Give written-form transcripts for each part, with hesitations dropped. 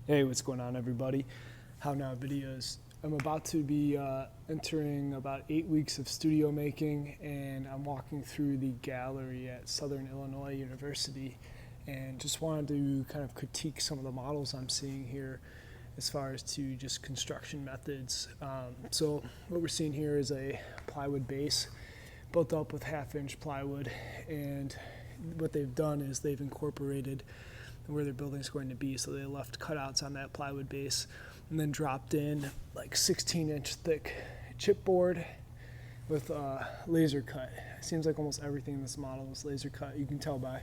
Hey, what's going on, everybody? How Now Videos. I'm about to be entering about 8 weeks of studio making, and I'm walking through the gallery at Southern Illinois University, and just wanted to kind of critique some of the models I'm seeing here as far as to just construction methods. So what we're seeing here is a plywood base built up with 1/2-inch plywood, and what they've done is they've incorporated where their building's going to be, so they left cutouts on that plywood base and then dropped in like 16-inch thick chipboard with laser cut. It seems like almost everything in this model is laser cut. You can tell by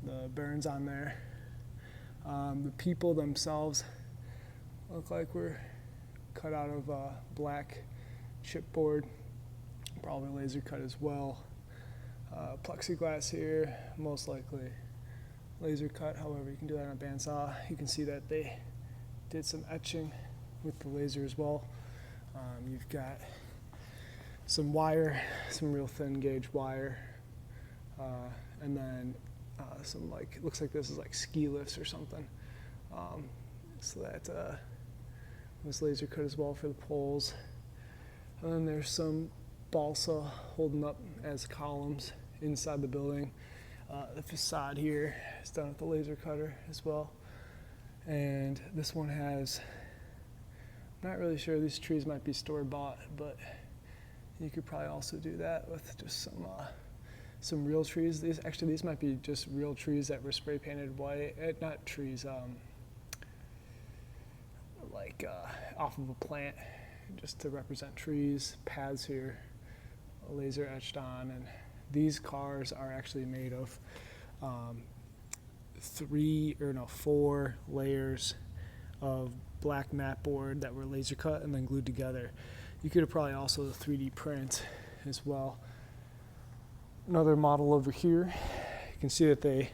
the burns on there. The people themselves look like we're cut out of black chipboard, probably laser cut as well. Plexiglass here, most likely laser cut. However, you can do that on a bandsaw. You can see that they did some etching with the laser as well. You've got some wire, some real thin gauge wire, and then some, like, it looks like this is like ski lifts or something. So that was laser cut as well for the poles. And then there's some balsa holding up as columns inside the building. The facade here is done with the laser cutter as well. And this one has, I'm not really sure, these trees might be store-bought, but you could probably also do that with just some real trees. These might be just real trees that were spray painted white. Not trees, off of a plant, just to represent trees. Paths here, laser etched on, and these cars are actually made of 4 layers of black mat board that were laser cut and then glued together. You could have probably also 3D print as well. Another model over here, you can see that they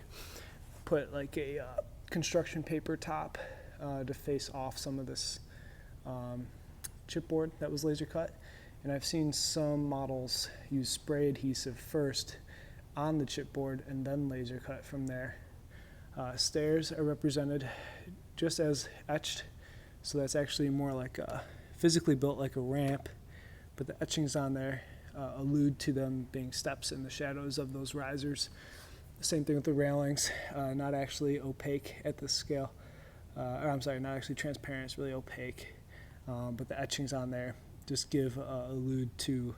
put like a construction paper top to face off some of this chipboard that was laser cut. And I've seen some models use spray adhesive first on the chipboard and then laser cut from there. Stairs are represented just as etched, so that's actually more like physically built like a ramp, but the etchings on there allude to them being steps in the shadows of those risers. Same thing with the railings, not actually opaque at this scale. Not actually transparent, it's really opaque, but the etchings on there just allude to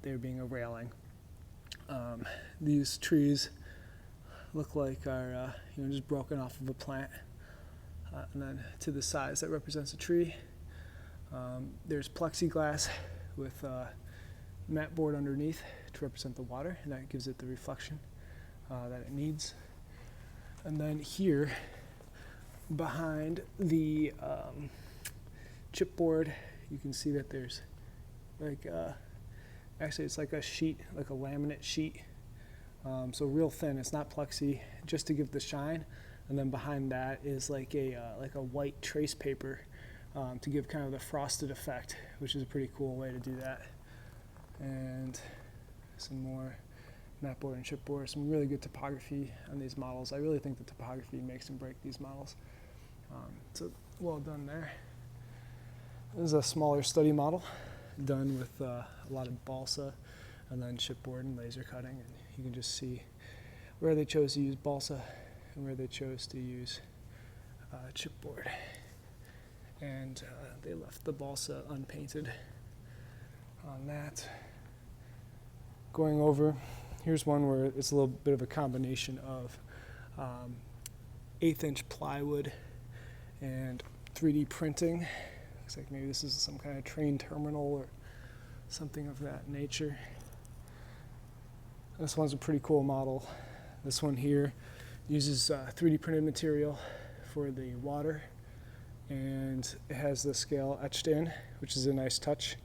there being a railing. These trees look like are just broken off of a plant, and then to the size that represents a tree. There's plexiglass with mat board underneath to represent the water, and that gives it the reflection that it needs. And then here, behind the chipboard, you can see that there's actually it's like a sheet, like a laminate sheet. So real thin, it's not plexi, just to give the shine. And then behind that is like a white trace paper to give kind of the frosted effect, which is a pretty cool way to do that. And some more mat board and chipboard, some really good topography on these models. I really think the topography makes and break these models. So well done there. This is a smaller study model done with a lot of balsa and then chipboard and laser cutting, and you can just see where they chose to use balsa and where they chose to use chipboard. And they left the balsa unpainted on that. Going over, here's one where it's a little bit of a combination of 1/8-inch plywood and 3D printing. Looks like maybe this is some kind of train terminal or something of that nature. This one's a pretty cool model. This one here uses 3D printed material for the water, and it has the scale etched in, which is a nice touch,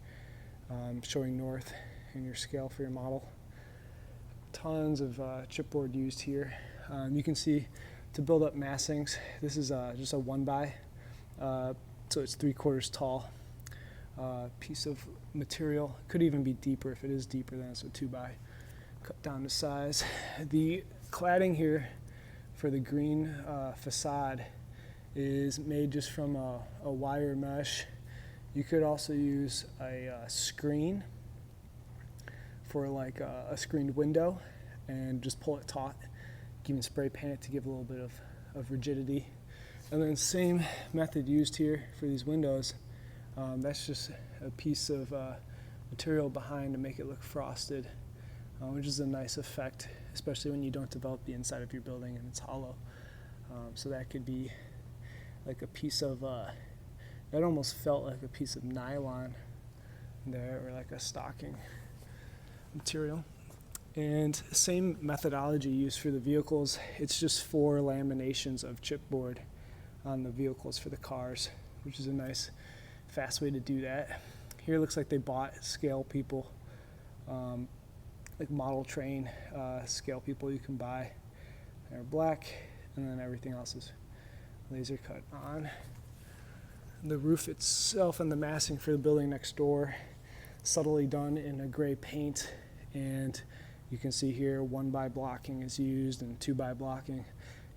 showing north in your scale for your model. Tons of chipboard used here. You can see to build up massings, this is just a 1x. So it's 3/4 tall piece of material. Could even be deeper. If it is deeper, then it's a 2x. Cut down to size. The cladding here for the green facade is made just from a wire mesh. You could also use a screen for like a screened window and just pull it taut. You can spray paint it to give a little bit of rigidity. And then same method used here for these windows. That's just a piece of material behind to make it look frosted, which is a nice effect, especially when you don't develop the inside of your building and it's hollow. So that could be like a piece of, that almost felt like a piece of nylon there, or like a stocking material. And same methodology used for the vehicles. It's just 4 laminations of chipboard on the vehicles for the cars, which is a nice fast way to do that. Here it looks like they bought scale people, like model train scale people you can buy. They're black, and then everything else is laser cut on. The roof itself and the massing for the building next door, subtly done in a gray paint, and you can see here 1x blocking is used and 2x blocking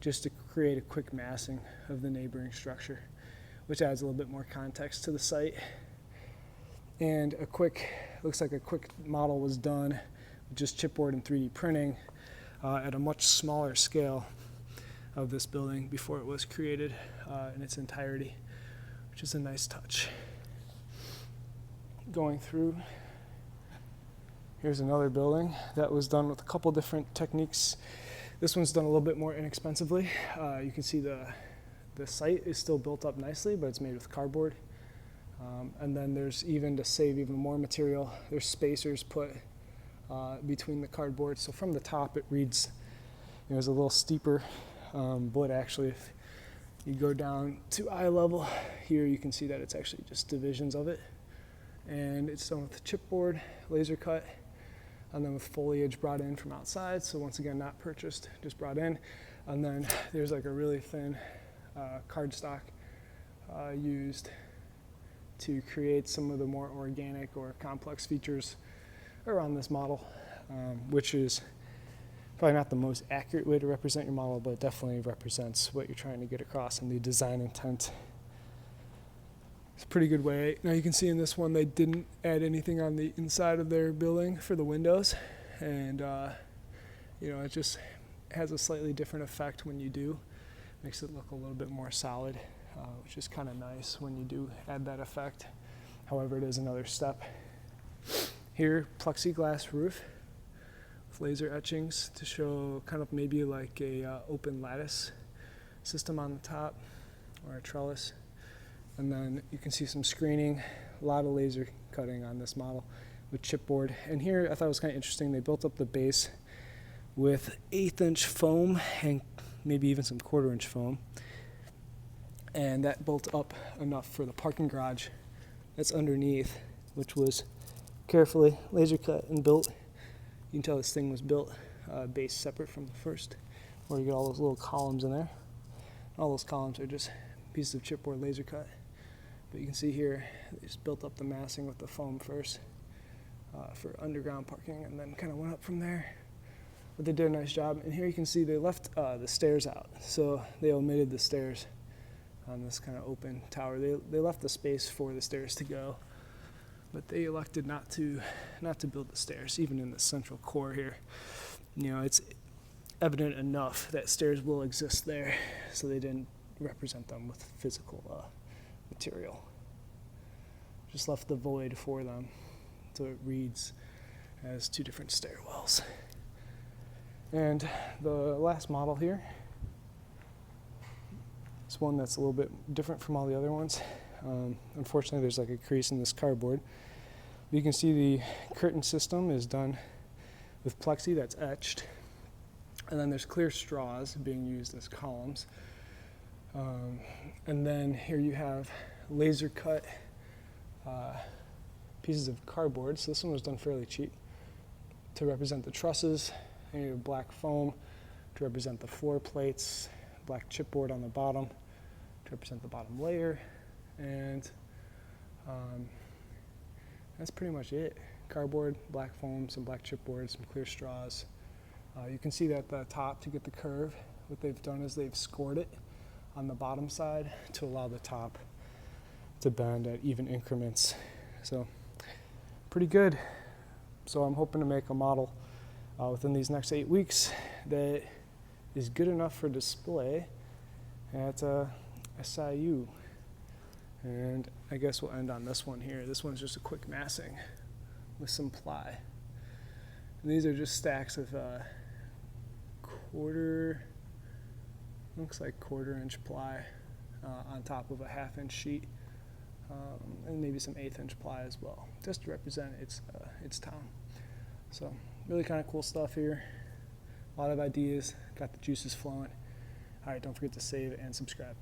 just to create a quick massing of the neighboring structure, which adds a little bit more context to the site. And looks like a quick model was done with just chipboard and 3D printing at a much smaller scale of this building before it was created in its entirety, which is a nice touch. Going through, here's another building that was done with a couple different techniques. This one's done a little bit more inexpensively. You can see the site is still built up nicely, but it's made with cardboard. And then there's, even to save even more material, there's spacers put between the cardboard. So from the top it reads, there's a little steeper, but actually if you go down to eye level here, you can see that it's actually just divisions of it. And it's done with chipboard, laser cut, and then with foliage brought in from outside. So once again, not purchased, just brought in. And then there's like a really thin cardstock used to create some of the more organic or complex features around this model, which is probably not the most accurate way to represent your model, but it definitely represents what you're trying to get across in the design intent. It's a pretty good way. Now you can see in this one they didn't add anything on the inside of their building for the windows, and it just has a slightly different effect when you do. Makes it look a little bit more solid, which is kind of nice when you do add that effect. However, it is another step. Here, plexiglass roof with laser etchings to show kind of maybe like a open lattice system on the top, or a trellis. And then you can see some screening, a lot of laser cutting on this model with chipboard. And here I thought it was kind of interesting, they built up the base with 1/8" foam and maybe even some 1/4" foam. And that built up enough for the parking garage that's underneath, which was carefully laser cut and built. You can tell this thing was built base separate from the first, where you get all those little columns in there. All those columns are just pieces of chipboard laser cut. But you can see here, they just built up the massing with the foam first for underground parking, and then kind of went up from there. But they did a nice job. And here you can see they left the stairs out. So they omitted the stairs on this kind of open tower. They left the space for the stairs to go, but they elected not to build the stairs, even in the central core here. It's evident enough that stairs will exist there, so they didn't represent them with physical material. Just left the void for them, so it reads as 2 different stairwells. And the last model here is one that's a little bit different from all the other ones. Unfortunately, there's like a crease in this cardboard. You can see the curtain system is done with plexi that's etched, and then there's clear straws being used as columns. And then here you have laser cut pieces of cardboard. So this one was done fairly cheap to represent the trusses. And you have black foam to represent the floor plates, black chipboard on the bottom to represent the bottom layer, and that's pretty much it. Cardboard, black foam, some black chipboard, some clear straws. You can see that at the top, to get the curve, what they've done is they've scored it on the bottom side to allow the top to bend at even increments. So pretty good. So I'm hoping to make a model within these next 8 weeks that is good enough for display at SIU. And I guess we'll end on this one here. This one's just a quick massing with some ply. And these are just stacks of looks like quarter-inch ply on top of a half-inch sheet, and maybe some eighth-inch ply as well, just to represent its town. So really kind of cool stuff here. A lot of ideas, got the juices flowing. All right, don't forget to save and subscribe.